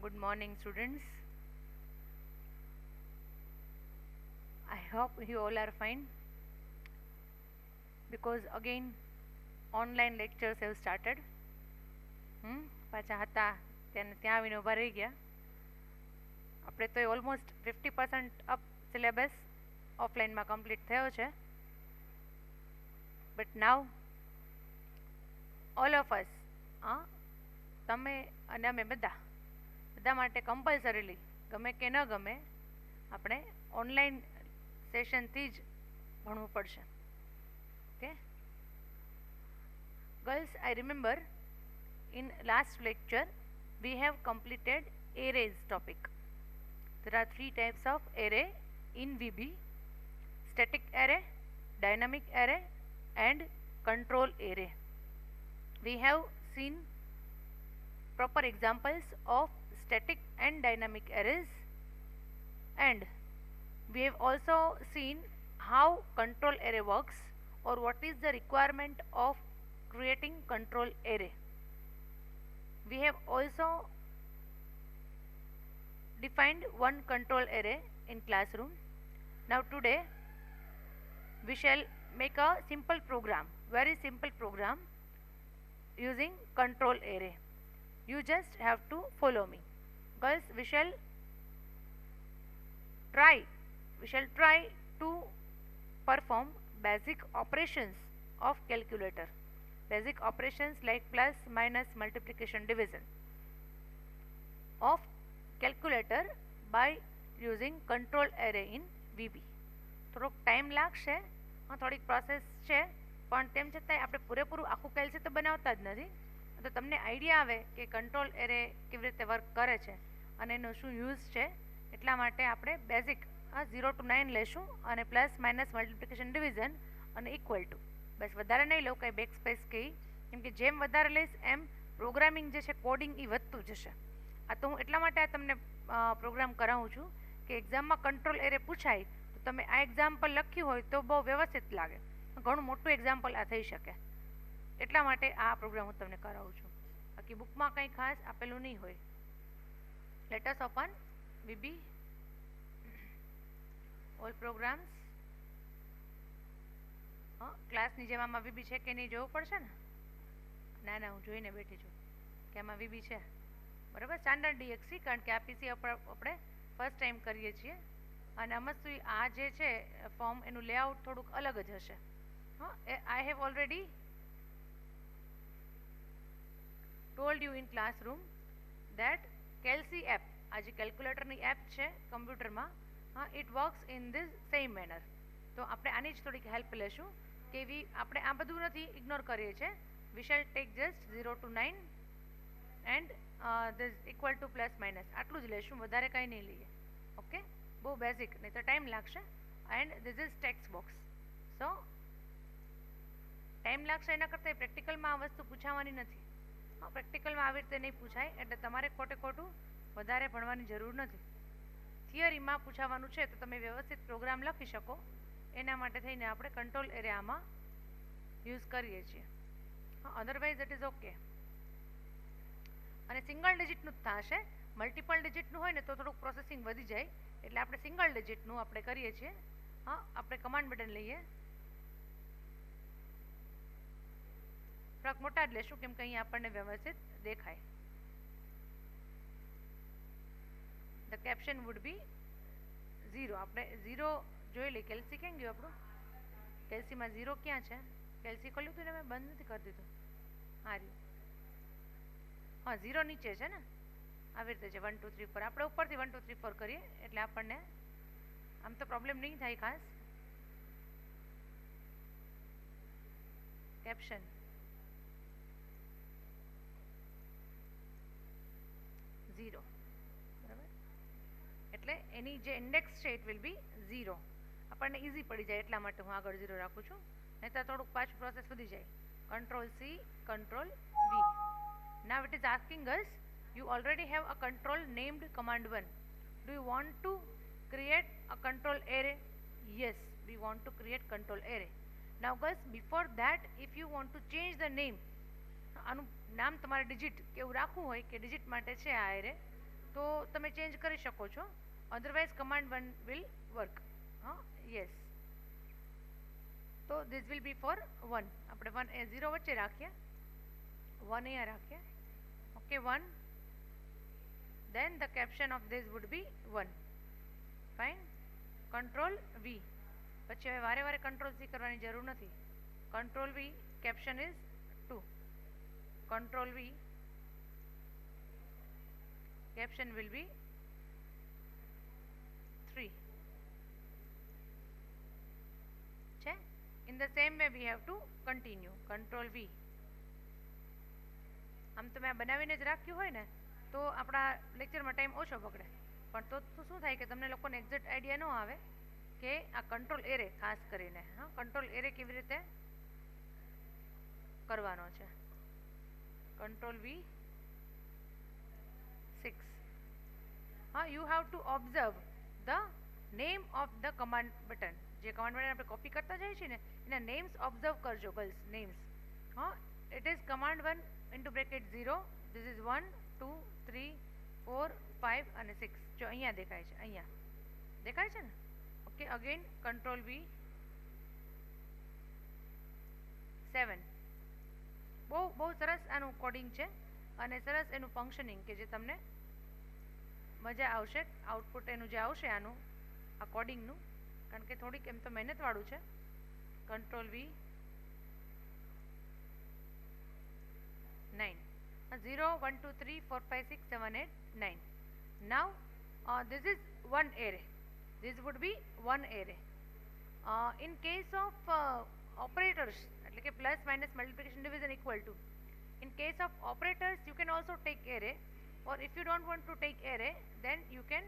Good morning, students. I hope you all are fine because again online lectures have started. પાછા હતા ત્યાં આવીને ઊભા રહી ગયા. આપણે તો ઓલમોસ્ટ 50% અપ સિલેબસ ઓફલાઈનમાં કમ્પ્લીટ થયો છે. But now all of us તમે અને અમે બધા માટે કમ્પલસરીલી ગમે કે ન ગમે આપણે ઓનલાઈન સેશનથી જ ભણવું પડશે. Okay girls, I remember in last lecture we have completed arrays topic. There are three types of array in VB: static array, dynamic array and control array. We have seen proper examples of static and dynamic arrays, and we have also seen how control array works or what is the requirement of creating control array. We have also defined one control array in classroom. Now today we shall make a simple program, very simple program using control array. You just have to follow me. Girls, we shall try to perform basic operations of calculator. Basic operations like plus, minus, multiplication, division of calculator by using control array in VB. થોડોક time લાગશે, થોડીક process છે, પણ તેમ છતાંય આપણે પૂરેપૂરું આખું કેલ્સી તો બનાવતા જ નથી. તો તમને આઈડિયા આવે કે કંટ્રોલ એરે કેવી રીતે વર્ક કરે છે અને એનો શું યુઝ છે, એટલા માટે આપણે બેઝિક 0 to 9 લેશું અને પ્લસ, માઇનસ, મલ્ટિપ્લિકેશન, ડિવિઝન અને ઇક્વલ ટુ. બસ વધારે નહીં લઉં, કંઈ બેક સ્પેસ કહી, કેમ કે જેમ વધારે લઈશ એમ પ્રોગ્રામિંગ જે છે કોડિંગ એ વધતું જશે. આ તો હું એટલા માટે આ તમને પ્રોગ્રામ કરાવું છું કે એક્ઝામમાં કંટ્રોલ એરે પૂછાય તો તમે આ એક્ઝામ્પલ લખ્યું હોય તો બહુ વ્યવસ્થિત લાગે. ઘણું મોટું એક્ઝામ્પલ આ થઈ શકે, એટલા માટે આ પ્રોગ્રામ હું તમને કરાવું છું. બાકી બુકમાં કંઈ ખાસ આપેલું નહીં હોય. Let us open VB all programs. ક્લાસની જેમ આમાં VB છે કે નહીં જોવું પડશે ને. ના હું જોઈને બેઠી છું કે આમાં VB છે, બરાબર. સ્ટાન્ડર્ડ DXC, કારણ કે આ PC આપણે ફર્સ્ટ ટાઈમ કરીએ છીએ અને આમાં શું આ જે છે ફોર્મ એનું લેઆઉટ થોડુંક અલગ જ હશે. I have already told you in classroom that Kelsey app, આ જે કેલ્ક્યુલેટરની એપ છે કમ્પ્યુટરમાં, it works in this same manner. તો આપણે આની જ થોડીક હેલ્પ લેશું કે આપણે આ બધું નથી, ઇગ્નોર કરીએ છીએ. we shall take just 0 to 9 and this equal to plus minus, આટલું જ લેશું, વધારે કંઈ નહીં લઈએ. ઓકે, બહુ બેઝિક, નહીં તો ટાઈમ લાગશે. And this is text box. So time લાગશે એના કરતાં પ્રેક્ટિકલમાં આ વસ્તુ પૂછાવાની નથી. પ્રેક્ટિકલમાં આવી રીતે નહીં પૂછાય, એટલે તમારે ખોટું વધારે ભણવાની જરૂર નથી. થિયરીમાં પૂછાવાનું છે તો તમે વ્યવસ્થિત પ્રોગ્રામ લખી શકો, એના માટે થઈને આપણે કંટ્રોલ એરે આમાં યુઝ કરીએ છીએ. Otherwise it is okay. અને સિંગલ ડિજિટનું જ થશે, મલ્ટિપલ ડિજિટનું હોય ને તો થોડુંક પ્રોસેસિંગ વધી જાય, એટલે આપણે સિંગલ ડિજિટનું આપણે કરીએ છીએ. આપણે કમાન્ડ બટન લઈએ, થોડાક મોટા જ લેશું કેમ કે અહીંયા આપણને વ્યવસ્થિત દેખાય. The caption would be 0. આપણે 0 જોઈ લઈએ. કેલ્સી ક્યાં ગયું આપણું? કેલ્સીમાં 0 ક્યાં છે? કેલ્સી ખોલ્યું હતું ને મેં બંધ નથી કરી દીધું. હા રહ્યું. 0 નીચે છે ને, આવી રીતે છે 1 2 3 4. આપણે ઉપરથી 1 2 3 4 કરીએ એટલે આપણને આમ તો પ્રોબ્લેમ નહીં થાય ખાસ. કેપ્શન 0, બરાબર. એટલે એની જે ઇન્ડેક્સ છે ઇટ વિલ બી 0. આપણને ઇઝી પડી જાય એટલા માટે હું આગળ 0 રાખું છું, નહીં તો થોડુંક પાછું પ્રોસેસ વધી જાય. Control C, Control V. Now it is asking us, you already have a control named command1. Do you want to create a control array? Yes, we want to create control array. Now guys, before that, if you want to change the name, આનું નામ તમારે digit કેવું રાખવું હોય કે digit માટે છે આ એરે, તો તમે ચેન્જ કરી શકો છો, અધરવાઇઝ કમાન્ડ 1 વિલ વર્ક. હા, યસ. તો ધીસ વિલ બી ફોર 1. આપણે 1 એ 0 વચ્ચે રાખીએ, 1 અહીંયા રાખીએ. Okay, 1. Then the caption of this would be 1. Fine. Control V. પછી હવે વારે વારે કંટ્રોલ સી કરવાની જરૂર નથી. Control V, caption is 2. Control V, caption will be 3. છે. In the same way we have to continue. Control V. આમ તો મેં બનાવીને જ રાખ્યું હોય ને તો આપણા લેક્ચરમાં ટાઈમ ઓછો પકડે, પણ તો શું થાય કે તમને લોકોને એક્ઝેક્ટ આઈડિયા ન આવે કે આ કંટ્રોલ એરે ખાસ કરીને, હા, કંટ્રોલ એરે કેવી રીતે કરવાનો છે. Control V 6. હા, you have to observe the name of the command button. જે કમાન્ડ બટન આપણે કોપી કરતા જઈએ છીએ ને એના નેમ્સ ઓબ્ઝર્વ કરજો ગર્લ્સ, નેમ્સ. હા, it is command 1 into bracket 0. This is 1, 2, 3, 4, 5 અને 6. જો અહીંયા દેખાય છે, અહીંયા દેખાય છે ને. Okay, again control V 7. બહુ સરસ આનું કોડિંગ છે અને સરસ એનું ફંક્શનિંગ કે જે તમને મજા આવશે. આઉટપુટ એનું જે આવશે આનું, આ કોડિંગનું, કારણ કે થોડીક એમ તો મહેનતવાળું છે. Control V 9. 0, 1, 2, 3, 4, 5, 6, 7, 8, 9. Now this is one array. This would be one array. In case of operators, એટલે કે plus, minus, multiplication, division, equal to, in case of operators you can also take array, or if you don't want to take array then you can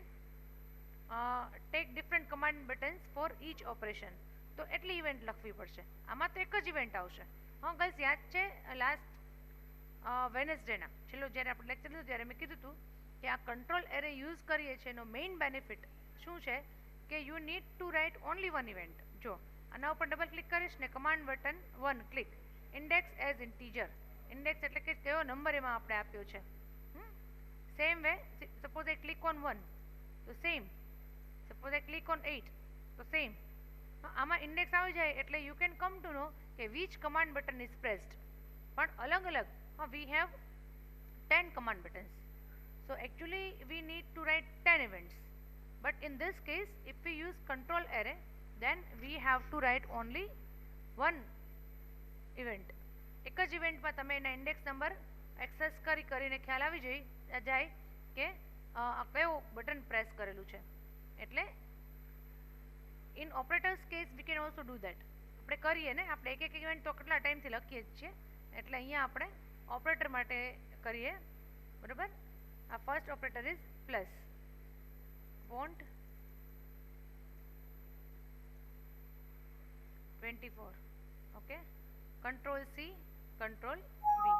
take different command buttons for each operation. તો એટલી event લખવી પડશે. આમાં તો એક જ event આવશે. હા ગર્લ્સ, યાદ છે લાસ્ટ વેનસડેના છેલ્લું જ્યારે આપણે લેક્ચર લીધું ત્યારે મેં કીધું હતું કે આ કંટ્રોલ એરે યુઝ કરીએ છીએ એનો મેઇન બેનિફિટ શું છે કે you need to write only one event. જો આના ઉપર ડબલ ક્લિક કરીશ ને command button 1 click, index as integer. Index એટલે કે કયો નંબર એમાં આપણે આપ્યો છે. Same way suppose I click on 1 તો same, suppose I click on 8 તો સેમ. આમાં ઇન્ડેક્સ આવી જાય એટલે you can come to know કે which command button is pressed. પણ અલગ અલગ we have 10 command buttons, so actually we need to write 10 events, but in this case if we use control array then we have to write only one event. એક જ ઇવેન્ટમાં તમે એના index number access કરીને ખ્યાલ આવી જાય કે કયો બટન પ્રેસ કરેલું છે. એટલે in operators case we can also do that. આપણે કરીએ ને, આપણે એક એક ઇવેન્ટ તો કેટલા ટાઈમથી લખીએ જ છીએ, એટલે અહીંયા આપણે ઓપરેટર માટે કરીએ, બરાબર. આ first operator is plus, want 24. Okay, control C, control V.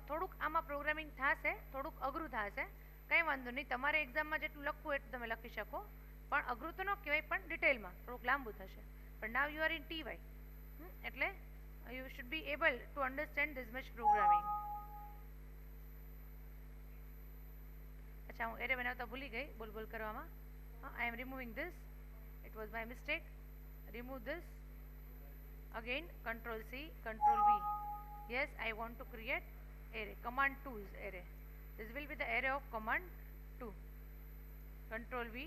થોડુંક આમાં પ્રોગ્રામિંગ થશે, થોડુંક અઘરું થશે, કંઈ વાંધો નહીં. તમારે એક્ઝામમાં જેટલું લખવું એટલું તમે લખી શકો, પણ અઘરું તો ન કહેવાય, પણ ડિટેલમાં થોડુંક લાંબુ થશે. પણ now you are in TY, એટલે you should be able to understand this much programming. અચ્છા, હું એરે બનાવતા ભૂલી ગઈ બોલ કરવામાં. I am removing this, it was my mistake. Remove this. Again control C, control V. Yes, I want to create array. Command 2 is array. This will be the array of command 2. Control V.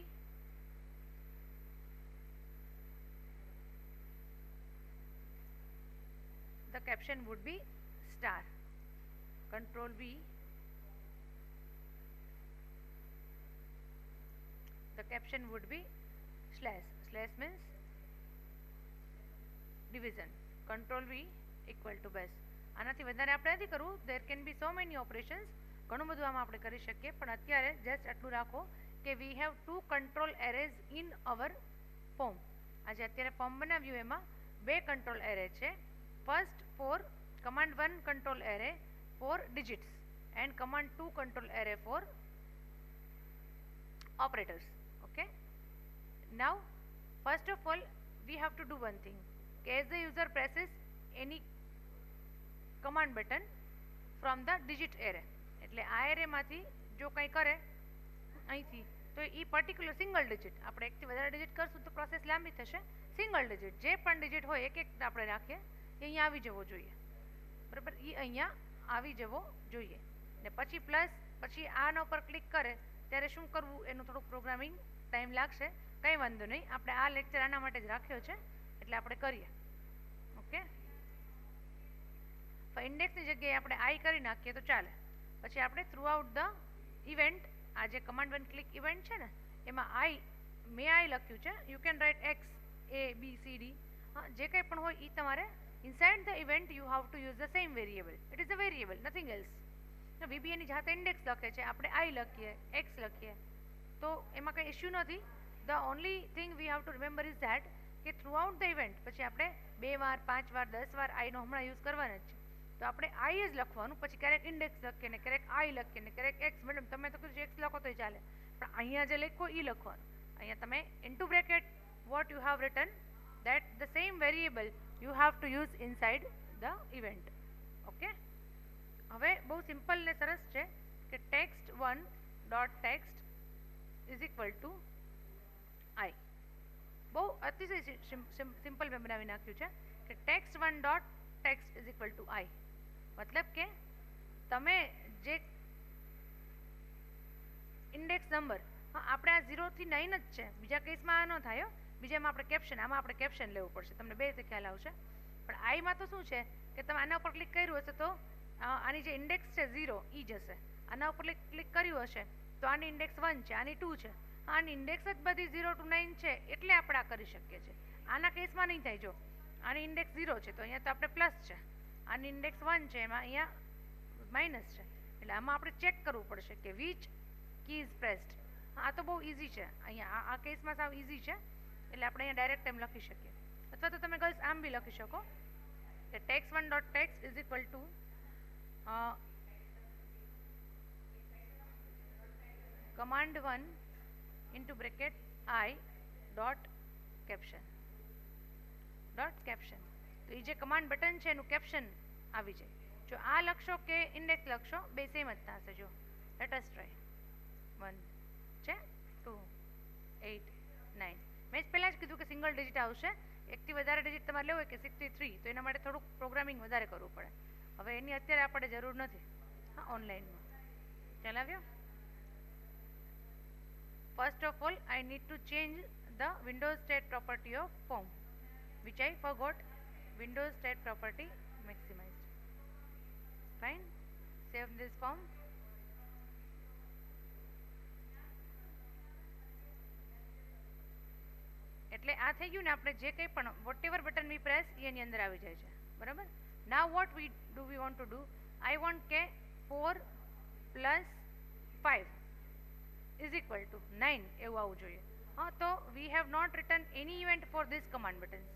The caption would be star. Control V. The caption would be slash. Slash means division. Control V equal to base. આનાથી વધારે આપણે નથી કરવું. There can be so many operations. ઘણું બધું આમાં આપણે કરી શકીએ, પણ અત્યારે જસ્ટ આટલું રાખો કે we have two control arrays in our form. આજે અત્યારે ફોર્મ બનાવ્યું એમાં બે કંટ્રોલ એરે છે. First for command 1 control array for digits and command 2 control array for operators. Okay, now first of all we have to do one thing. As the user presses any command button from the digit array, એટલે આ એરેમાંથી જો કંઈ કરે અહીંથી તો એ particular single digit, આપણે એકથી વધારે ડિજિટ કરશું તો પ્રોસેસ લાંબી થશે. સિંગલ ડિજિટ જે પણ ડિજિટ હોય એક એક આપણે રાખીએ એ અહીંયા આવી જવો જોઈએ, બરાબર. એ અહીંયા આવી જવો જોઈએ ને પછી પ્લસ, પછી આના ઉપર ક્લિક કરે ત્યારે શું કરવું એનું થોડુંક પ્રોગ્રામિંગ ટાઈમ લાગશે, કંઈ વાંધો નહીં. આપણે આ લેક્ચર આના માટે જ રાખ્યો છે એટલે આપણે કરીએ. ઓકે, ઇન્ડેક્સની જગ્યાએ આપણે આઈ કરી નાખીએ તો ચાલે. પછી આપણે થ્રુ આઉટ ધ ઇવેન્ટ, આ જે કમાન્ડ વન ક્લિક ઇવેન્ટ છે ને એમાં આઈ લખ્યું છે. You can write X A B C D, જે કંઈ પણ હોય એ તમારે inside the event you have to use the same variable. It is a variable, nothing else. VB એની જાતે ઇન્ડેક્સ લખે છે, આપણે આઈ લખીએ, એક્સ લખીએ તો એમાં કંઈ ઇશ્યુ નથી. The only thing we have to remember is that કે થ્રુ આઉટ ધ ઇવેન્ટ પછી આપણે 2 વાર 5 વાર 10 વાર આઈનો હમણાં યુઝ કરવાના જ છે, તો આપણે આઈ જ લખવાનું. પછી ક્યારેક ઇન્ડેક્સ લખીએ ને ક્યારેક આઈ લખીએ ને ક્યારેક એક્સ. મેડમ તમે તો કીધું એક્સ લખો તોય ચાલે, પણ અહીંયા જે લખો એ લખવાનું. અહીંયા તમે into bracket what you how return that the same variable you have to use inside the event. Okay, હવે બહુ સિમ્પલ ને સરસ છે કે text1 dot text is equal to I. બહુ અતિશય સિમ્પલ મેં બનાવી નાખ્યું છે કે text1 dot text is equal to I. મતલબ કે તમે જે ઇન્ડેક્સ નંબર, હા આપણે આ 0 થી 9 જ છે, બીજા કેસમાં આ ન થાય. બીજામાં આપણે કેપ્શન, આમાં આપણે કેપ્શન લેવું પડશે, તમને બે રીતે ખ્યાલ આવશે. પણ આઈમાં તો શું છે કે તમે આના ઉપર ક્લિક કર્યું હશે તો આની જે ઇન્ડેક્સ છે 0 એ જશે. આના ઉપર ક્લિક કર્યું હશે તો આની ઇન્ડેક્સ 1 છે, આની 2 છે. આની ઇન્ડેક્સ જ બધી 0 to 9 છે એટલે આપણે આ કરી શકીએ છીએ. આના કેસમાં નહીં થાય. જો આની ઇન્ડેક્સ 0 છે તો અહીંયા તો આપણે પ્લસ છે, આની ઇન્ડેક્સ 1 છે એમાં અહીંયા માઇનસ છે, એટલે આમાં આપણે ચેક કરવું પડશે કે વિચ કી ઇઝ પ્રેસ્ડ. આ તો બહુ ઇઝી છે, અહીંયા આ કેસમાં સાવ ઇઝી છે એટલે આપણે અહીંયા ડાયરેક્ટ એમ લખી શકીએ. અથવા તો તમે ગર્લ્સ આમ બી લખી શકો કે text1 dot text is equal two command1 into bracket I dot caption. Dot caption તો એ જે કમાન્ડ બટન છે એનું કેપ્શન આવી જાય. જો આ લખશો કે ઇન્ડેક્સ લખશો બે સેમ જ થશે. જો લેટ અસ ટ્રાય. 1 છે, 2 8 9. મેં પહેલાં જ કીધું કે સિંગલ ડિજિટ આવશે. એકથી વધારે ડિજિટ તમારે લેવું હોય કે 63 તો એના માટે થોડુંક પ્રોગ્રામિંગ વધારે કરવું પડે. હવે એની અત્યારે આપણે જરૂર નથી. હા, ઓનલાઈનમાં ચલાવ્યો. First of all I need to change the windows state property of form which I forgot. Windows state property maximised. Fine, save this form. એટલે આ થઈ ગયું ને, આપણે જે કંઈ પણ whatever button we press એ એની અંદર આવી જાય છે, બરાબર. Now what we want to do, I want કે 4 પ્લસ 5 ઇઝ ઇક્વલ ટુ 9 એવું આવવું જોઈએ. હા, તો we have not return any event for this command buttons.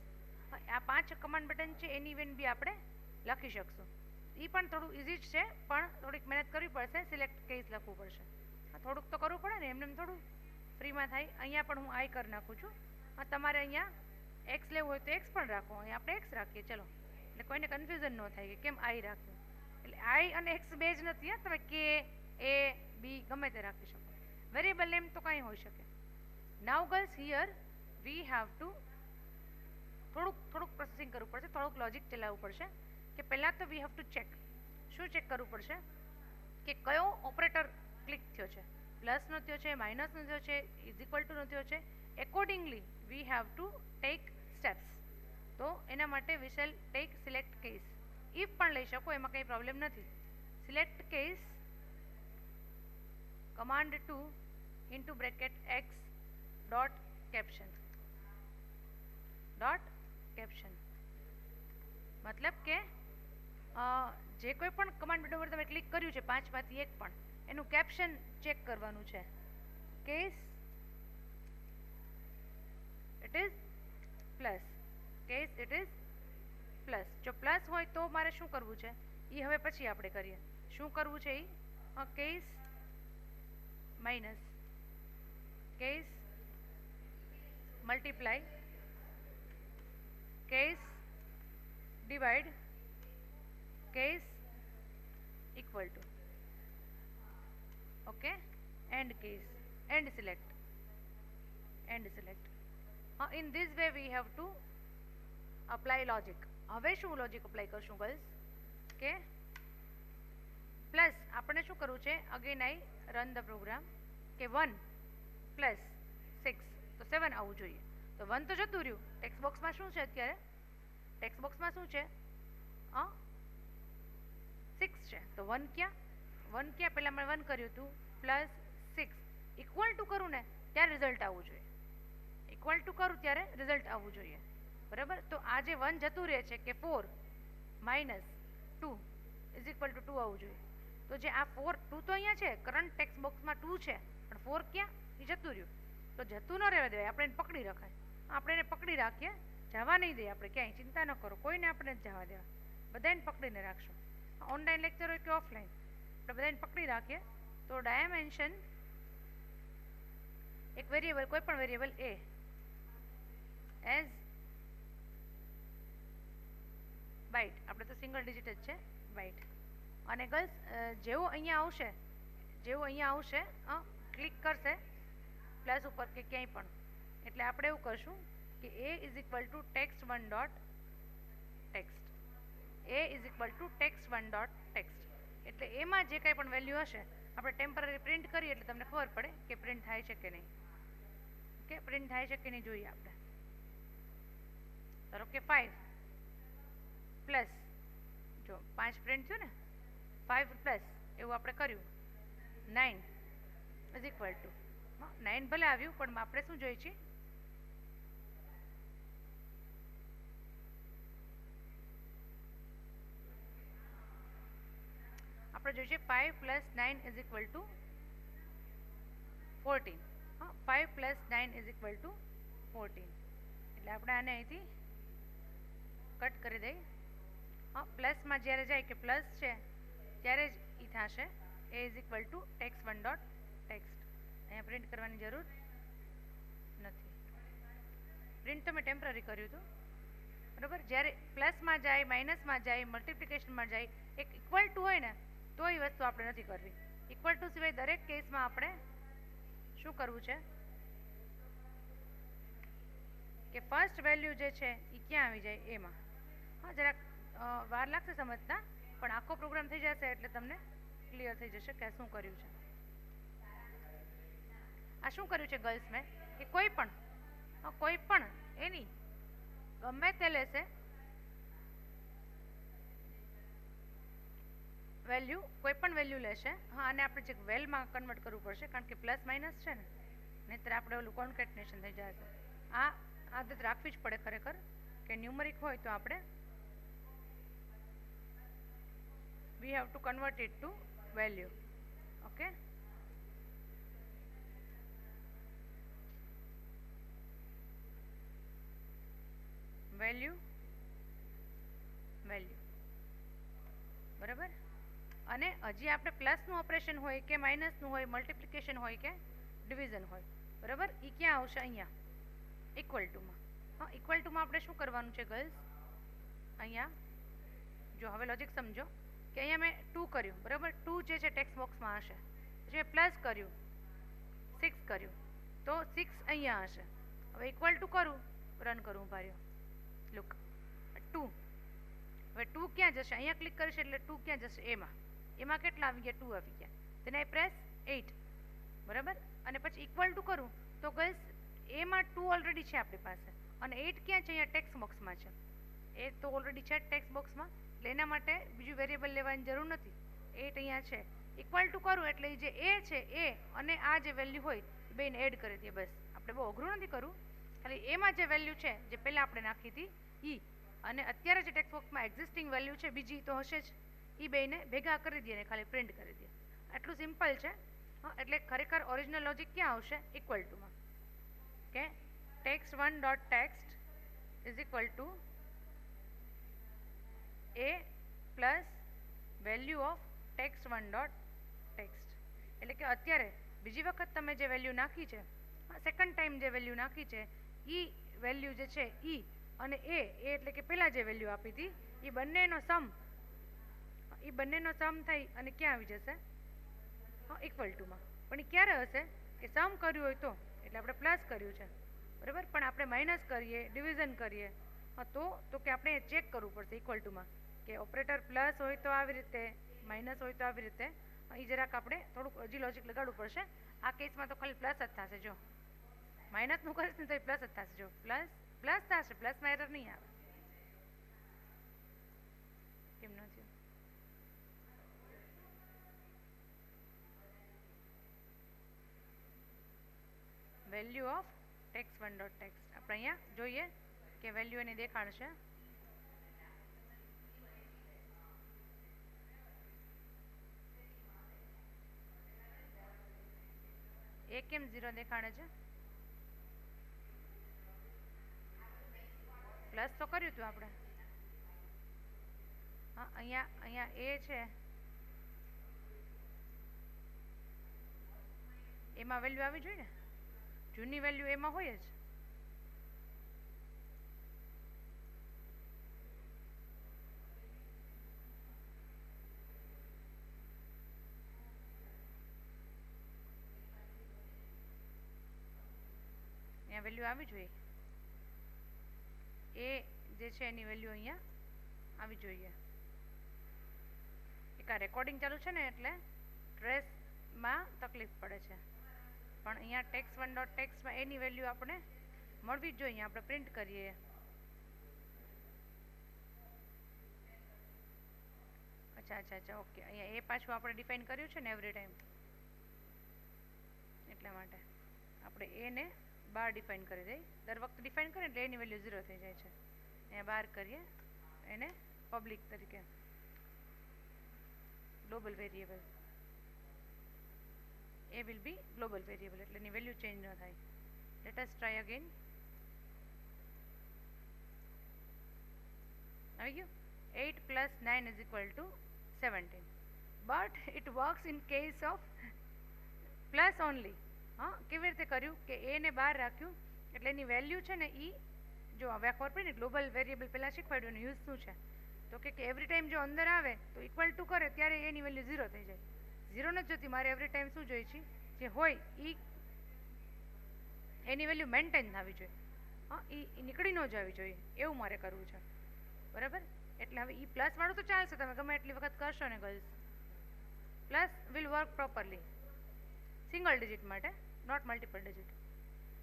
આ 5 કમાન્ડ બટન છે એની ઇવેન્ટ બી આપણે લખી શકશું. એ પણ થોડું ઇઝી જ છે પણ થોડીક મહેનત કરવી પડશે. સિલેક્ટ કેસ લખવું પડશે. હા, થોડુંક તો કરવું પડે ને, એમને થોડું ફ્રીમાં થાય. અહીંયા પણ હું આઈ કરી નાખું છું. હા, તમારે અહીંયા એક્સ લેવું હોય તો એક્સ પણ રાખો, અહીંયા આપણે એક્સ રાખીએ. ચલો, એટલે કોઈને કન્ફ્યુઝન ન થાય કે કેમ આઈ રાખ્યું. એટલે આઈ અને એક્સ બે જ નથી, હા તમે કે એ બી ગમે તે રાખી શકો. વેરિયેબલ નેમ તો કાંઈ હોઈ શકે. Now girls here we have to થોડુંક પ્રોસેસિંગ કરવું પડશે, થોડુંક લોજિક ચલાવવું પડશે. કે પહેલાં તો વી હેવ ટુ ચેક. શું ચેક કરવું પડશે કે કયો ઓપરેટર ક્લિક થયો છે, પ્લસનો થયો છે, માઇનસનો થયો છે, ઇઝ ઇક્વલ ટુનો થયો છે. Accordingly we have to take steps. તો એના માટે we shall take select case. If પણ લઈ શકો, એમાં કંઈ પ્રોબ્લેમ નથી. સિલેક્ટ કેસ command 2 into bracket x dot caption. Dot caption મતલબ કે જે કોઈ પણ કમાન્ડ વિન્ડો પર તમે ક્લિક કર્યું છે 5માંથી એક પણ, એનું કેપ્શન ચેક કરવાનું છે. Case it is plus, case it is plus. જો પ્લસ હોય તો મારે શું કરવું છે એ હવે પછી આપણે કરીએ. શું કરવું છે એ case minus, case multiply, case divide, case equal to. Okay, end case. and select. In this way we have to apply logic. હવે શું લોજિક અપ્લાય કરશું ગર્લ્સ કે પ્લસ આપણે શું કરવું છે again I run the program કે 1 પ્લસ 6 તો 7 આવવું જોઈએ. તો 1 તો જતું રહ્યું. ટેક્સ્ટ બોક્સમાં શું છે અત્યારે? ટેક્સ્ટ બોક્સમાં શું છે? 6 છે. તો 1 ક્યાં પહેલાં મેં 1 કર્યું હતું પ્લસ 6 ઇક્વલ ટુ કરું ને ત્યારે રિઝલ્ટ આવવું જોઈએ. ઇક્વલ ટુ કરું ત્યારે રિઝલ્ટ આવવું જોઈએ. બરાબર. તો આ જે 1 જતું રહે છે કે 4 માઇનસ 2 ઇઝ ઇક્વલ ટુ 2 આવવું જોઈએ. તો જે આ 4 2 તો અહીંયા છે, કરંટ ટેક્સ્ટ બોક્સમાં 2 છે, પણ 4 ક્યાં? એ જતું રહ્યું. તો જતું ન રહેવા દેવાય, આપણે એને પકડી રખાય. આપણે એને પકડી રાખીએ, જવા નહીં દઈએ આપણે ક્યાંય. ચિંતા ન કરો, કોઈને આપણે જ જવા દેવા, બધાને પકડીને રાખશું. ઓનલાઈન લેક્ચર હોય કે ઓફલાઈન, આપણે બધાને પકડી રાખીએ. તો ડાયમેન્શન એક વેરિયેબલ, કોઈ પણ વેરિયેબલ એ એઝ બાઇટ, આપણે તો સિંગલ ડિજિટ જ છે બાઇટ. અને ગર્લ્સ જેવું અહીંયા આવશે ક્લિક કરશે પ્લસ ઉપર કે ક્યાંય પણ, એટલે આપણે એવું કરશું કે a is equal to text1 dot text. A is equal to text1 dot text. એટલે એમાં જે કંઈ પણ વેલ્યુ હશે આપણે ટેમ્પરરી પ્રિન્ટ કરીએ એટલે તમને ખબર પડે કે પ્રિન્ટ થાય છે કે નહીં. ઓકે, પ્રિન્ટ થાય છે કે નહીં જોઈએ આપણે. ધારો કે 5 પ્લસ, જો 5 પ્રિન્ટ થયું ને, 5 પ્લસ એવું આપણે કર્યું 9 ઇઝ ઇક્વલ ટુ 9 ભલે આવ્યું, પણ આપણે શું જોઈએ છીએ? આપણે જોઈએ છે 5 plus 9 is equal two 14. 5 plus 9 is equal two 14. એટલે આપણે આને અહીંથી કટ કરી દઈએ. પ્લસમાં જ્યારે જાય કે પ્લસ છે ત્યારે જ એ થશે. A is equal to text1 dot text. અહીંયા પ્રિન્ટ કરવાની જરૂર નથી. પ્રિન્ટ તો મેં ટેમ્પરરી કર્યું હતું, બરાબર. જ્યારે પ્લસમાં જાય, માઇનસમાં જાય, મલ્ટિપ્લિકેશનમાં જાય, એક ઇક્વલ ટુ હોય ને તો એ વસ્તુ આપણે નથી કરવી. ઇક્વલ ટુ સિવાય દરેક કેસમાં આપણે શું કરવું છે કે ફર્સ્ટ વેલ્યુ જે છે એ ક્યાં આવી જાય એમાં. જરાક વાર લાગશે સમજતા, પણ આખો પ્રોગ્રામ થઈ જશે એટલે તમને ક્લિયર થઈ જશે કે આ શું કર્યું છે. આ શું કર્યું છે ગર્લ્સ મેં કે કોઈ પણ એની ગમે તે લેશે વેલ્યુ, કોઈ પણ વેલ્યુ લેશે. અને આપણે જે વેલમાં કન્વર્ટ કરવું પડશે, કારણ કે પ્લસ માઇનસ છે ને, નહીંતર આપણે ઓલું કોન્કેટનેશન થઈ જશે. આ આદત રાખવી જ પડે ખરેખર કે ન્યુમરિક હોય તો આપણે we have to convert it to value. Okay, value બરાબર. અને હજી આપણે પ્લસનું ઓપરેશન હોય કે માઇનસનું હોય, મલ્ટિપ્લિકેશન હોય કે ડિવિઝન હોય, બરાબર, એ ક્યાં આવશે? અહીંયા ઇક્વલ ટુમાં. ઇક્વલ ટુમાં આપણે શું કરવાનું છે ગર્લ્સ? અહીંયા જો હવે લોજિક સમજો કે અહીંયા મેં 2 કર્યું, બરાબર. 2 જે છે ટેક્સ્ટ બોક્સમાં હશે. પછી મેં પ્લસ કર્યું, 6 કર્યું, તો 6 અહીંયા હશે. હવે ઇક્વલ ટુ કરું, રન કરું, ભાર્યો લુક 2. હવે 2 ક્યાં જશે? અહીંયા ક્લિક કરીશ એટલે 2 ક્યાં જશે? એમાં કેટલા આવી ગયા? 2 આવી ગયા. તેને આઈ પ્રેસ 8, બરાબર. અને પછી ઇક્વલ ટુ કરું તો ગર્લ્સ એમાં 2 ઓલરેડી છે આપણી પાસે, અને 8 ક્યાં છે? અહીંયા ટેક્સ્ટ બોક્સમાં છે. એ તો ઓલરેડી છે ટેક્સ્ટ બોક્સમાં, એટલે એના માટે બીજું વેરિયેબલ લેવાની જરૂર નથી. 8 અહીંયા છે. ઇક્વલ ટુ કરું એટલે જે એ છે એ અને આ જે વેલ્યુ હોય એ બેને એડ કરી દઈએ, બસ. આપણે બહુ અઘરું નથી કરવું, ખાલી એમાં જે વેલ્યુ છે જે પહેલાં આપણે નાખી હતી એ, અને અત્યારે જે ટેક્સ્ટ બોક્સમાં એક્ઝિસ્ટિંગ વેલ્યુ છે બીજી તો હશે જ, એ બેને ભેગા કરી દઈએ અને ખાલી પ્રિન્ટ કરી દઈએ. આટલું સિમ્પલ છે. એટલે ખરેખર ઓરિજિનલ લોજિક ક્યાં આવશે? ઇક્વલ ટુમાં. કે text1 dot text is equal two A plus value of text1 dot text. એટલે કે અત્યારે બીજી વખત તમે જે વેલ્યુ નાખી છે, સેકન્ડ ટાઈમ જે વેલ્યુ નાખી છે, એ વેલ્યુ જે છે એ અને એ એટલે કે પહેલાં જે વેલ્યુ આપી હતી એ બંનેનો સમ થઈ અને ક્યાં આવી જશે? ઇક્વલ ટુમાં. પણ એ ક્યારે હશે? કે કે સમ કર્યું હોય તો, એટલે આપણે પ્લસ કર્યું છે બરાબર, પણ આપણે માઇનસ કરીએ, ડિવિઝન કરીએ તો કે આપણે ચેક કરવું પડશે ઇક્વલ ટુમાં કે ઓપરેટર પ્લસ હોય તો આવી રીતે, માઇનસ હોય તો આવી રીતે. એ જરાક આપણે થોડુંક હજી લોજિક લગાડવું પડશે. આ કેસમાં તો ખાલી પ્લસ જ થશે, જો માઇનસનું કરીશ ને તો એ પ્લસ જ થશે, જો પ્લસ પ્લસ થશે, પ્લસમાં એરર નહીં આવે. કેમ નથી value of tax one dot tax આપણે અહીંયા જોઈએ કે વેલ્યુ એની દેખાડશે. એ કેમ 0 દેખાડે છે? પ્લસ તો કર્યું હતું આપણે. હા, અહીંયા એ છે, એમાં વેલ્યુ આવી જોઈએ ને, જૂની વેલ્યુ એમાં હોય જ. અહીંયા વેલ્યુ આવી જોઈએ, એ જે છે એની વેલ્યુ અહીંયા આવી જોઈએ. એક આ રેકોર્ડિંગ ચાલુ છે ને એટલે ટ્રેસમાં તકલીફ પડે છે, પણ અહીંયા ટેક્સ વન ડોટ ટેક્સમાં એની વેલ્યુ આપણે મળવી જ જોઈએ. આપણે પ્રિન્ટ કરીએ, અચ્છા ઓકે. અહીંયા એ પાછું આપણે ડિફાઇન કર્યું છે ને એવરી ટાઈમ, એટલા માટે આપણે એને બહાર ડિફાઇન કરી દઈએ. દર વખતે ડિફાઇન કરીએ એટલે એની વેલ્યુ 0 થઈ જાય છે. અહીંયા બહાર કરીએ એને પબ્લિક તરીકે, global variable, A will be global variable, એટલે એની વેલ્યુ ચેન્જ ન થાય. Let us try again. આવી ગયું. 8 plus 9 is equal to 17, but it works in case of plus only. હા, કેવી રીતે કર્યું કે એને બહાર રાખ્યું એટલે એની વેલ્યુ છે ને એ જો હવે ખબર પડી ને ગ્લોબલ વેરિયેબલ પહેલાં શીખવાડ્યું યુઝ શું છે, તો કે એવરી ટાઈમ જો અંદર આવે તો ઇક્વલ ટુ કરે ત્યારે એની વેલ્યુ 0 થઈ જાય. 0 નથી જોતી મારે, એવરી ટાઈમ શું જોઈએ છે જે હોય એની વેલ્યુ મેન્ટેન થવી જોઈએ. હા, એ નીકળી ન જવી જોઈએ એવું મારે કરવું છે બરાબર. એટલે હવે એ પ્લસ વાળું તો ચાલશે, તમે ગમે એટલી વખત કરશો ને girls. Plus will work properly single digit માટે, નોટ મલ્ટિપલ ડિજિટ.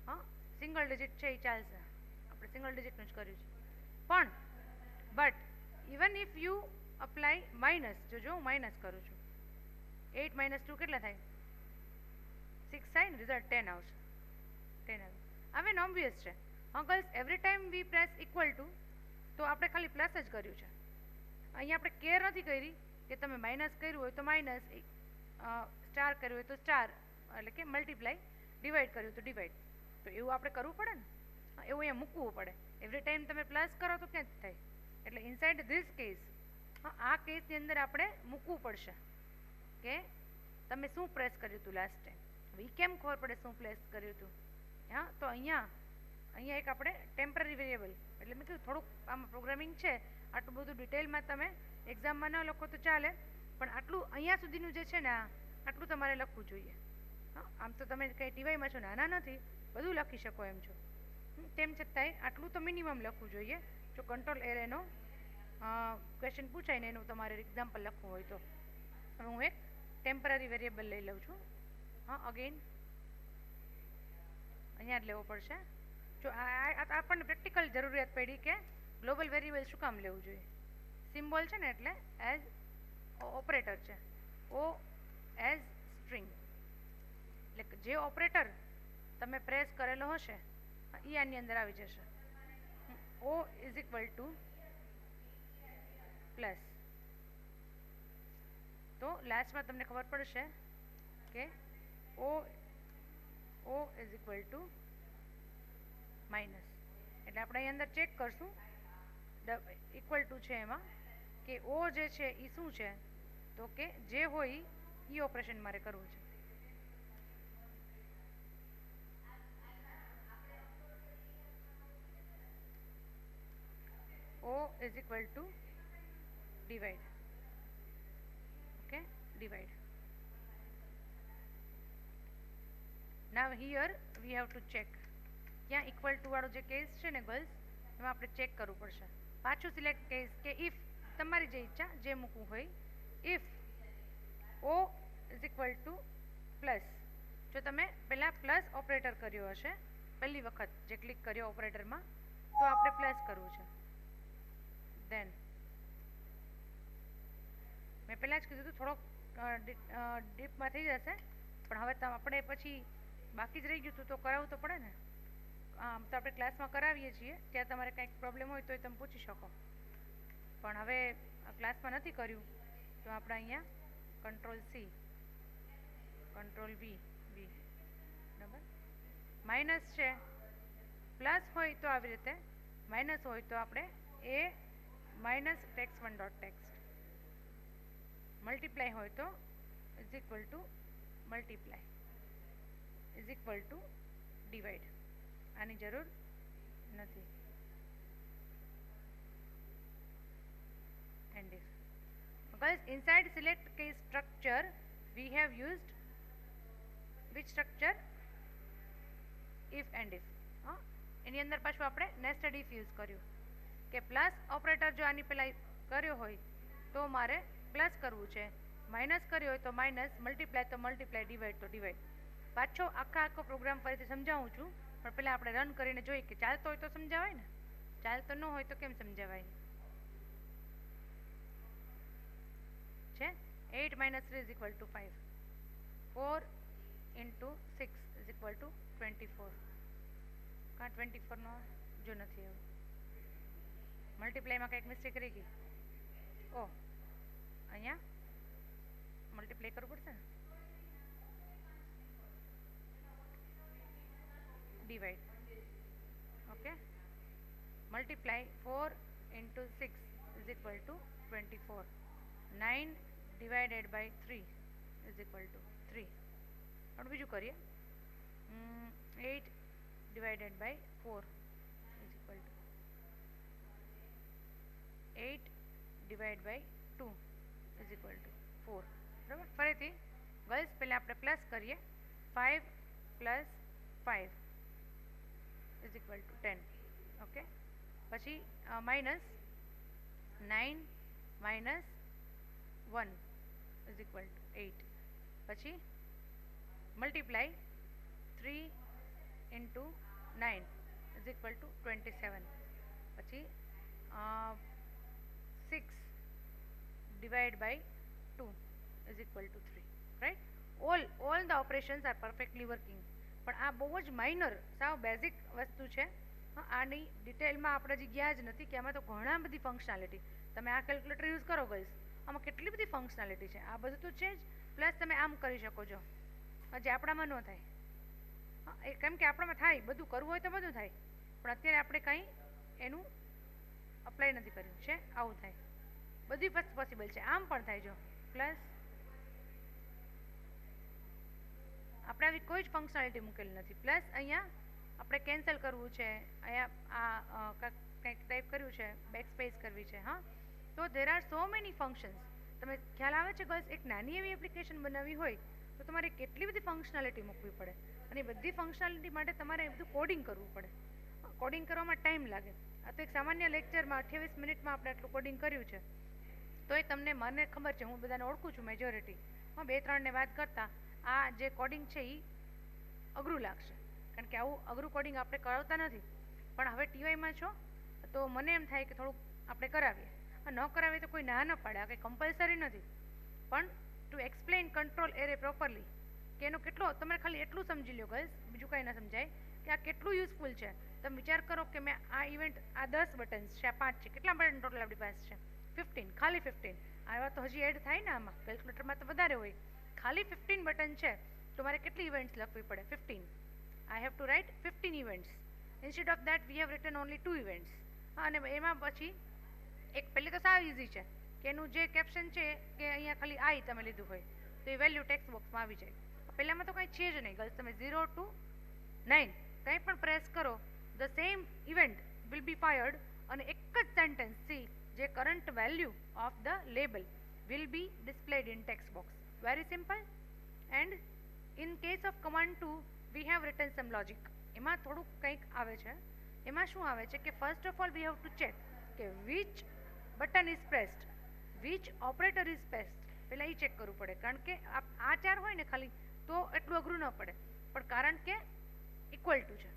હા, સિંગલ ડિજિટ છે એ ચાલશે, આપણે સિંગલ ડિજિટનું જ કર્યું છે. પણ but even if you apply minus, જો હું માઇનસ કરું છું, 8 minus 2 કેટલા થાય? 6 થાય ને, રિઝલ્ટ 10 આવશે. 10 આવે. હવે ઓબ્વિયસ છે. હા girls, every time V press equal to તો આપણે ખાલી પ્લસ જ કર્યું છે. અહીંયા આપણે કેર નથી કરી કે તમે માઇનસ કર્યું હોય તો માઇનસ, સ્ટાર કર્યું હોય તો સ્ટાર, એટલે કે મલ્ટીપ્લાય, ડિવાઈડ કર્યું તો ડિવાઈડ. તો એવું આપણે કરવું પડે ને, એવું અહીંયા મૂકવું પડે. એવરી ટાઈમ તમે પ્લસ કરો તો ક્યાં જ થાય. એટલે ઇનસાઇડ ધીસ કેસ, આ કેસની અંદર આપણે મૂકવું પડશે કે તમે શું પ્રેસ કર્યું હતું લાસ્ટ ટાઈમ. હવે કેમ ખબર પડે શું પ્રેસ કર્યું હતું? હા, તો અહીંયા એક આપણે ટેમ્પરરી વેરિયેબલ, એટલે મેં કીધું થોડુંક આમાં પ્રોગ્રામિંગ છે, આટલું બધું ડિટેલમાં તમે એક્ઝામમાં ન લખો તો ચાલે, પણ આટલું અહીંયા સુધીનું જે છે ને આટલું તમારે લખવું જોઈએ. હા, આમ તો તમે કંઈ ટીવાયમાં છો, નાના નથી, બધું લખી શકો એમ છો, તેમ છતાંય આટલું તો મિનિમમ લખવું જોઈએ. જો કંટ્રોલ એનો ક્વેશ્ચન પૂછાય ને એનું તમારે એક્ઝામ્પલ લખવું હોય તો. હવે હું એક ટેમ્પરરી વેરિયેબલ લઈ લઉં છું. હા, અગેન અહીંયા જ લેવો પડશે. જો આપણને પ્રેક્ટિકલ જરૂરિયાત પડી કે ગ્લોબલ વેરિયેબલ શું કામ લેવું જોઈએ. સિમ્બોલ છે ને એટલે એઝ ઓપરેટર છે, ઓ એઝ સ્ટ્રિંગ, એટલે જે ઓપરેટર તમે પ્રેસ કરેલો હશે એ આની અંદર આવી જશે. ઓ ઇઝ ઇક્વલ ટુ પ્લસ, તો લાસ્ટમાં તમને ખબર પડશે કે ઓ ઇઝ ઇક્વલ ટુ માઇનસ. એટલે આપણે અહીં અંદર ચેક કરશું ઇક્વલ ટુ છે એમાં કે ઓ જે છે એ શું છે, તો કે જે હોય એ ઓપરેશન મારે કરવું છે. O is equal to divide. Okay, divide. Now here we have to check. ક્યાં ઇક્વલ ટુ વાળો જે કેસ છે ને ગર્લ્સ, એમાં આપણે ચેક કરવું પડશે. પાછું સિલેક્ટ કેસ કે ઇફ તમારી જે ઈચ્છા જે મૂકવું હોય, if o is equal to plus. જો તમે પહેલાં પ્લસ ઓપરેટર કર્યો હશે પહેલી વખત જે ક્લિક કર્યો ઓપરેટરમાં, તો આપણે પ્લસ કરવું છે. દેન મેં પહેલાં જ કીધું હતું થોડોક ડીપમાં થઈ જશે, પણ હવે આપણે પછી બાકી જ રહી ગયું હતું તો કરાવવું તો પડે ને. આમ તો આપણે ક્લાસમાં કરાવીએ છીએ, ત્યાં તમારે કંઈક પ્રોબ્લેમ હોય તો તમે પૂછી શકો, પણ હવે ક્લાસમાં નથી કર્યું તો આપણે અહીંયા કંટ્રોલ સી, કંટ્રોલ વી, બરાબર. માઇનસ છે, પ્લસ હોય તો આવી રીતે, માઇનસ હોય તો આપણે a minus text one dot text, multiply હોય તો is equal to multiply, is equal to divide. આની જરૂર નથી. End if. Guys, inside select case structure we have used which structure? If and if. એની અંદર પાછું આપણે નેસ્ટેડ ઇફ યુઝ કર્યું કે પ્લસ ઓપરેટર જો આની પહેલાં કર્યો હોય તો મારે પ્લસ કરવું છે, માઇનસ કર્યો હોય તો માઇનસ, મલ્ટીપ્લાય તો મલ્ટીપ્લાય, ડિવાઈડ તો ડિવાઈડ. પાછો આખો પ્રોગ્રામ ફરીથી સમજાવું છું, પણ પહેલાં આપણે રન કરીને જોઈએ કે ચાલતો હોય તો સમજાવાય ને, ચાલતો ન હોય તો કેમ સમજાવાય છે. 8 minus 3 is equal to 5. 4 into 6 is equal to 24. કાં 24 નો જો નથી એવું, મલ્ટીપ્લાયમાં કંઈક મિસ્ટેક રહી ગઈ. ઓ અહીંયા મલ્ટીપ્લાય કરવું પડશે ને, divide. Okay, multiply 4 into 6 is equal to 24. 9 divided by 3 is equal to 3. હવે બીજું કરીએ. 8 divided by 4 is equal to 8 divided by 2 is equal to 4. બરાબર. ફરીથી ગર્લ્સ પહેલાં આપણે પ્લસ કરીએ. 5 plus 5 is equal to 10. Okay, પછી minus 9 minus 1 is equal to 8. પછી multiply 3 into 9 is equal to 27. પછી 6 divided by 2 is equal to 3. Right? All the operations are perfectly working. પણ આ બહુ જ માઇનર, સાવ બેઝિક વસ્તુ છે. આની ડિટેલમાં આપણે હજી ગયા જ નથી કે આમાં તો ઘણા બધી ફંક્શનાલિટી. તમે આ કેલ્ક્યુલેટર યુઝ કરો ગઈશ, આમાં કેટલી બધી ફંક્શનાલિટી છે. આ બધું તો છે જ, પ્લસ તમે આમ કરી શકો છો જે આપણામાં ન થાય. કેમ કે આપણામાં થાય, બધું કરવું હોય તો બધું થાય, પણ અત્યારે આપણે કંઈ એનું અપ્લાય નથી કર્યું છે. આવું થાય, બધી વસ્તુ પોસિબલ છે. આમ પણ થાય. જો પ્લસ આપણે આવી કોઈ જ ફંક્શનાલિટી મૂકેલી નથી. પ્લસ અહીંયા આપણે કેન્સલ કરવું છે, અહીંયા આ કંઈક ટાઈપ કર્યું છે, બેક સ્પેસ કરવી છે. હા, તો there are so many functions. તમે ખ્યાલ આવે છે ગર્લ્સ, એક નાની એવી એપ્લિકેશન બનાવવી હોય તો તમારે કેટલી બધી ફંક્શનાલિટી મૂકવી પડે, અને એ બધી ફંક્શનાલિટી માટે તમારે બધું કોડિંગ કરવું પડે. કોડિંગ કરવામાં ટાઈમ લાગે. આ તો એક સામાન્ય લેક્ચરમાં 28 મિનિટમાં આપણે આટલું કોડિંગ કર્યું છે. તો એ તમને, મને ખબર છે, હું બધાને ઓળખું છું મેજોરિટી. 2-3 ને વાત કરતાં આ જે કોડિંગ છે એ અઘરું લાગશે, કારણ કે આવું અઘરું કોડિંગ આપણે કરાવતા નથી. પણ હવે ટીવાયમાં છો તો મને એમ થાય કે થોડુંક આપણે કરાવીએ. ન કરાવીએ તો કોઈ ના ન પાડે, આ કંઈ કમ્પલસરી નથી. પણ two explain control array properly, કે એનો કેટલો, તમે ખાલી એટલું સમજી લો ગર્લ્સ, બીજું કંઈ ના સમજાય કે આ કેટલું યુઝફુલ છે. તમે વિચાર કરો કે મેં આ ઇવેન્ટ, આ 10 બટન્સ છે, આ 5 છે, કેટલા બટન ટોટલ આપણી પાસે છે? 15, ખાલી 15. આવા તો હજી એડ થાય ને, આમાં કેલ્ક્યુલેટરમાં તો વધારે હોય. ખાલી 15 બટન છે તો મારે કેટલી ઇવેન્ટ્સ લખવી પડે? 15. I have to write 15 events. Instead of that we have written only 2 events. અને એમાં પછી એક પહેલી તો સાવ ઇઝી છે કે એનું જે કેપ્શન છે કે અહીંયા ખાલી આઈ તમે લીધું હોય તો એ વેલ્યુ ટેક્સ્ટ બોક્સમાં આવી જાય. પહેલાંમાં તો કંઈ છે જ નહીં ગર્લ્સ. તમે 0 to 9 કંઈ પણ પ્રેસ કરો, the same event will be fired, અને એક જ સેન્ટેન્સ સી જે current value of the label will be displayed in text box. Very simple. And in case of command 2 we we have written some logic. એમાં થોડુંક કંઈક આવે છે. એમાં શું આવે છે કે first of all we have to check કે which button is pressed, which operator is pressed. પહેલાં એ ચેક કરવું પડે, કારણ કે આ ચાર હોય ને ખાલી તો એટલું અઘરું ન પડે, પણ કારણ કે ઇક્વલ ટુ છે,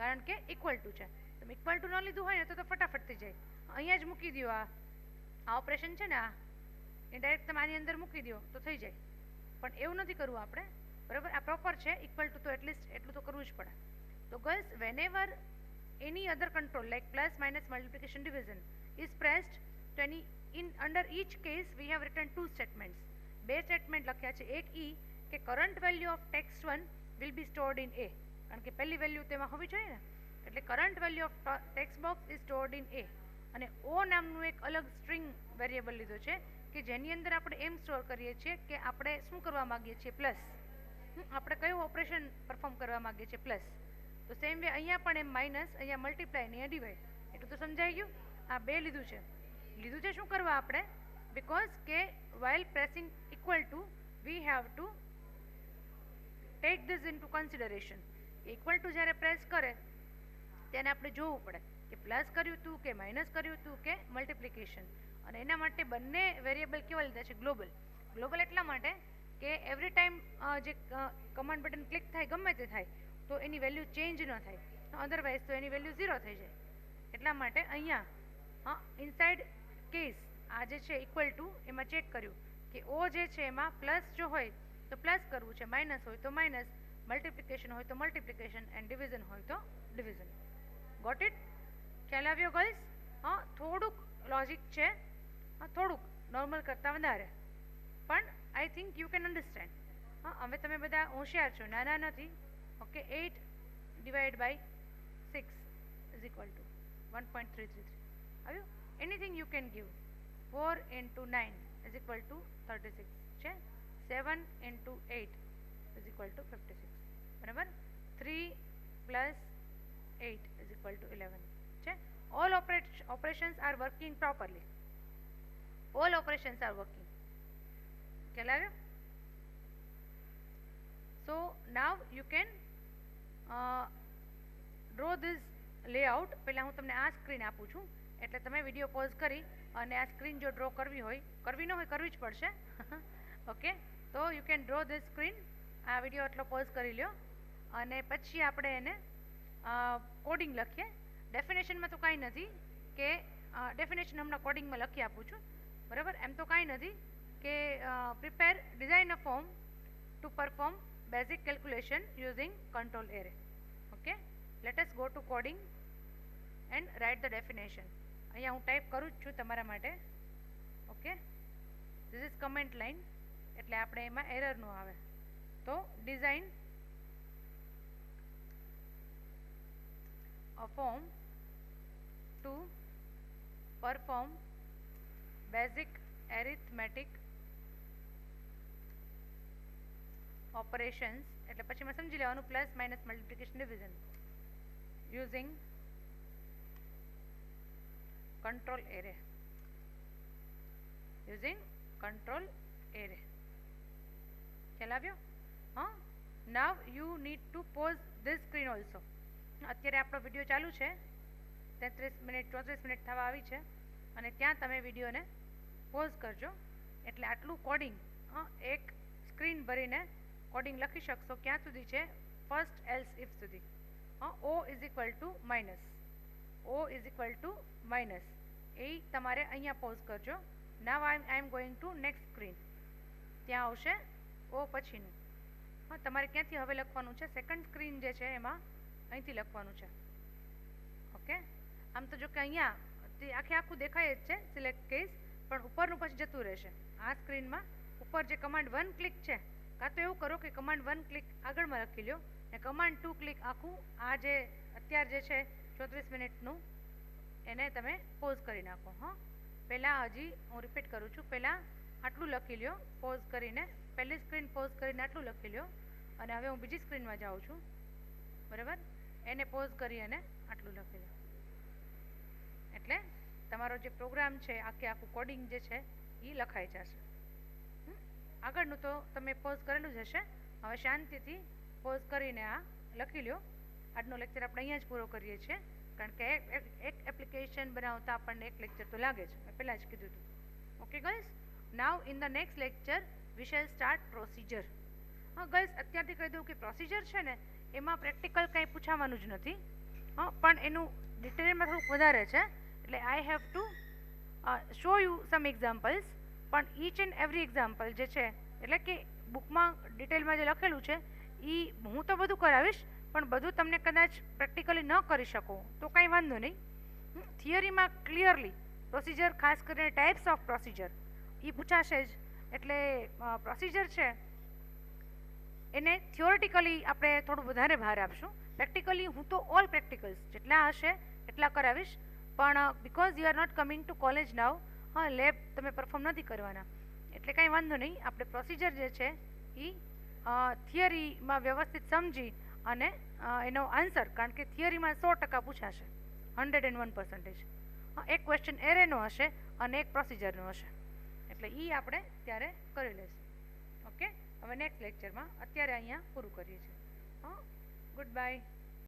કારણ કે ઇક્વલ ટુ છે. તમે ઇક્વલ ટુ ન લીધું હોય ને તો ફટાફટ થઈ જાય. અહીંયા જ મૂકી દો, આ ઓપરેશન છે ને આ એ ડાયરેક્ટ તમે આની અંદર મૂકી દો તો થઈ જાય, પણ એવું નથી કરવું આપણે. બરાબર, આ પ્રોપર છે ઇક્વલ ટુ, તો એટલીસ્ટ એટલું તો કરવું જ પડે. તો girls, વેનેવર any other control like plus, minus, multiplication, division is pressed, તો એની under each case we have written two statements. બે સ્ટેટમેન્ટ લખ્યા છે. એક ઈ કે current value of text 1 will be stored in A, કારણ કે પહેલી વેલ્યુ તેમાં હોવી જોઈએ ને, એટલે current value of text box is stored in A. અને ઓ નામનું એક અલગ સ્ટ્રિંગ વેરિયેબલ લીધો છે કે જેની અંદર આપણે એમ સ્ટોર કરીએ છીએ કે આપણે શું કરવા માગીએ છીએ, પ્લસ. આપણે કયું ઓપરેશન પરફોર્મ કરવા માગીએ છીએ, પ્લસ. તો સેમ વે અહીંયા પણ એમ માઇનસ, અહીંયા મલ્ટીપ્લાય ને અહીંયા ડિવાઈડ. એટલું તો સમજાઈ ગયું. આ બે લીધું છે શું કરવા આપણે, બીકોઝ કે while pressing equal to we have to take this into consideration. Equal to જ્યારે પ્રેસ કરે તેને આપણે જોવું પડે કે પ્લસ કર્યું હતું કે માઇનસ કર્યું હતું કે મલ્ટિપ્લિકેશન. અને એના માટે બંને વેરિયેબલ કેવા લીધા છે, ગ્લોબલ. ગ્લોબલ એટલા માટે કે એવરી ટાઈમ જે કમાન્ડ બટન ક્લિક થાય ગમે તે થાય તો એની વેલ્યુ ચેન્જ ન થાય, અધરવાઇઝ તો એની વેલ્યુ 0 થઈ જાય. એટલા માટે અહીંયા ઇનસાઇડ કેસ આ જે છે ઇક્વલ ટુ એમાં ચેક કર્યું કે ઓ જે છે એમાં પ્લસ જો હોય તો પ્લસ કરવું છે, માઇનસ હોય તો માઇનસ, મલ્ટિપ્લિકેશન હોય તો મલ્ટિપ્લિકેશન, એન્ડ ડિવિઝન હોય તો ડિવિઝન. Got it? ખ્યાલ આવ્યો ગર્લ્સ? થોડુંક લોજિક છે, થોડુંક નોર્મલ કરતાં વધારે, પણ I think you can understand. હવે તમે બધા હોશિયાર છો, નાના નથી. Okay, 8 divide by 6 is equal to 1.333. આવ્યું? Anything you can give. 4 into 9 is equal to 36 છે. 7 into 8 is equal to 56. બરાબર? 3 plus 8 is equal to 11 છે. All operations are working properly. All operations are working. ખ્યાલ આવ્યો? So now you can draw this layout. પહેલાં હું તમને આ screen આપું છું, એટલે તમે વિડીયો પોઝ કરી અને આ સ્ક્રીન જો ડ્રો કરવી હોય, કરવી ન હોય કરવી જ પડશે. ઓકે, તો you can draw this screen. આ વિડીયો એટલો પોઝ કરી લ્યો અને પછી આપણે એને કોડિંગ લખીએ. ડેફિનેશનમાં તો કાંઈ નથી કે ડેફિનેશન હમણાં કોડિંગમાં લખી આપું છું. બરાબર? એમ તો કાંઈ નથી કે prepare design a form two perform basic calculation using control array. Okay, let us go to coding and write the definition. અહીંયા હું ટાઈપ કરું જ છું તમારા માટે. Okay, this is comment line, એટલે આપણે એમાં એરર ન આવે. તો ડિઝાઇન અ form two perform basic arithmetic operations, એટલે પછી મેં સમજી લેવાનું plus, minus, multiplication, division using control array. Using control array. ખ્યાલ આવ્યો? Now you need to pause this screen also. અત્યારે આપણો વિડીયો ચાલુ છે, 33 મિનિટ 34 મિનિટ થવા આવી છે, અને ત્યાં તમે વિડીયોને પોઝ કરજો. એટલે આટલું કોડિંગ એક સ્ક્રીન ભરીને કોડિંગ લખી શકશો. ક્યાં સુધી છે? ફર્સ્ટ એલ્સ ઇફ સુધી. O is equal to minus, O is equal to minus. એ તમારે અહીંયા પોઝ કરજો. Now I am going to next screen. ત્યાં આવશે ઓ પછીનું. તમારે ક્યાંથી હવે લખવાનું છે? સેકન્ડ સ્ક્રીન જે છે એમાં અહીંથી લખવાનું છે. ઓકે, આમ તો જો કે અહીંયા આખું દેખાય જ છે સિલેક્ટ કેસ, પણ ઉપરનું પછી જતું રહેશે. આ સ્ક્રીનમાં ઉપર જે કમાન્ડ 1 ક્લિક છે, કાં તો એવું કરો કે કમાન્ડ 1 ક્લિક આગળમાં લખી લો ને કમાન્ડ 2 ક્લિક આખું આ જે અત્યારે જે છે 34 મિનિટનું એને તમે પોઝ કરી નાખો. પહેલાં હજી હું રિપીટ કરું છું, પહેલાં આટલું લખી લ્યો પોઝ કરીને, પહેલી સ્ક્રીન પોઝ કરીને આટલું લખી લ્યો, અને હવે હું બીજી સ્ક્રીનમાં જાઉં છું. બરાબર? એને પોઝ કરી અને આટલું લખી લો, એટલે તમારો જે પ્રોગ્રામ છે આખું કોડિંગ જે છે એ લખાઈ જશે. આગળનું તો તમે પોઝ કરેલું જ હશે. હવે શાંતિથી પોઝ કરીને આ લખી લો. આજનો લેક્ચર આપણે અહીંયા જ પૂરો કરીએ છીએ, કારણ કે એક એપ્લિકેશન બનાવતા આપણને એક લેક્ચર તો લાગે છે, મેં પહેલાં જ કીધું હતું. Okay girls, now in the next lecture we shall start procedure. હા ગર્લ્સ, અત્યારથી કહી દઉં કે પ્રોસિજર છે ને એમાં પ્રેક્ટિકલ કંઈ પૂછાવાનું જ નથી. પણ એનું ડિટેલમાં થોડુંક વધારે છે, એટલે આઈ have to show you some examples. પણ ઈચ એન્ડ એવરી એક્ઝામ્પલ જે છે, એટલે કે બુકમાં ડિટેલમાં જે લખેલું છે એ હું તો બધું કરાવીશ, પણ બધું તમને કદાચ પ્રેક્ટિકલી ન કરી શકો તો કાંઈ વાંધો નહીં. થિયરીમાં ક્લિયરલી પ્રોસિજર, ખાસ કરીને ટાઈપ્સ ઓફ પ્રોસિજર એ પૂછાશે જ. એટલે પ્રોસિજર છે એને થિયોરિટિકલી આપણે થોડું વધારે ભાર આપશું. પ્રેક્ટિકલી હું તો ઓલ પ્રેક્ટિકલ્સ જેટલા હશે એટલા કરાવીશ, પણ because you are not coming to college now, હા લેબ તમે પરફોર્મ નથી કરવાના, એટલે કાંઈ વાંધો નહીં. આપણે પ્રોસિજર જે છે એ થિયરીમાં વ્યવસ્થિત સમજી અને એનો આન્સર, કારણ કે થિયરીમાં 100% પૂછાશે, 101%. એક ક્વેશ્ચન એરેનો હશે અને એક પ્રોસિજરનો હશે, એટલે એ આપણે ત્યારે કરી લઈશું. ઓકે, હવે નેક્સ્ટ લેક્ચરમાં અત્યારે અહીંયા પૂરું કરીએ છીએ. Good bye.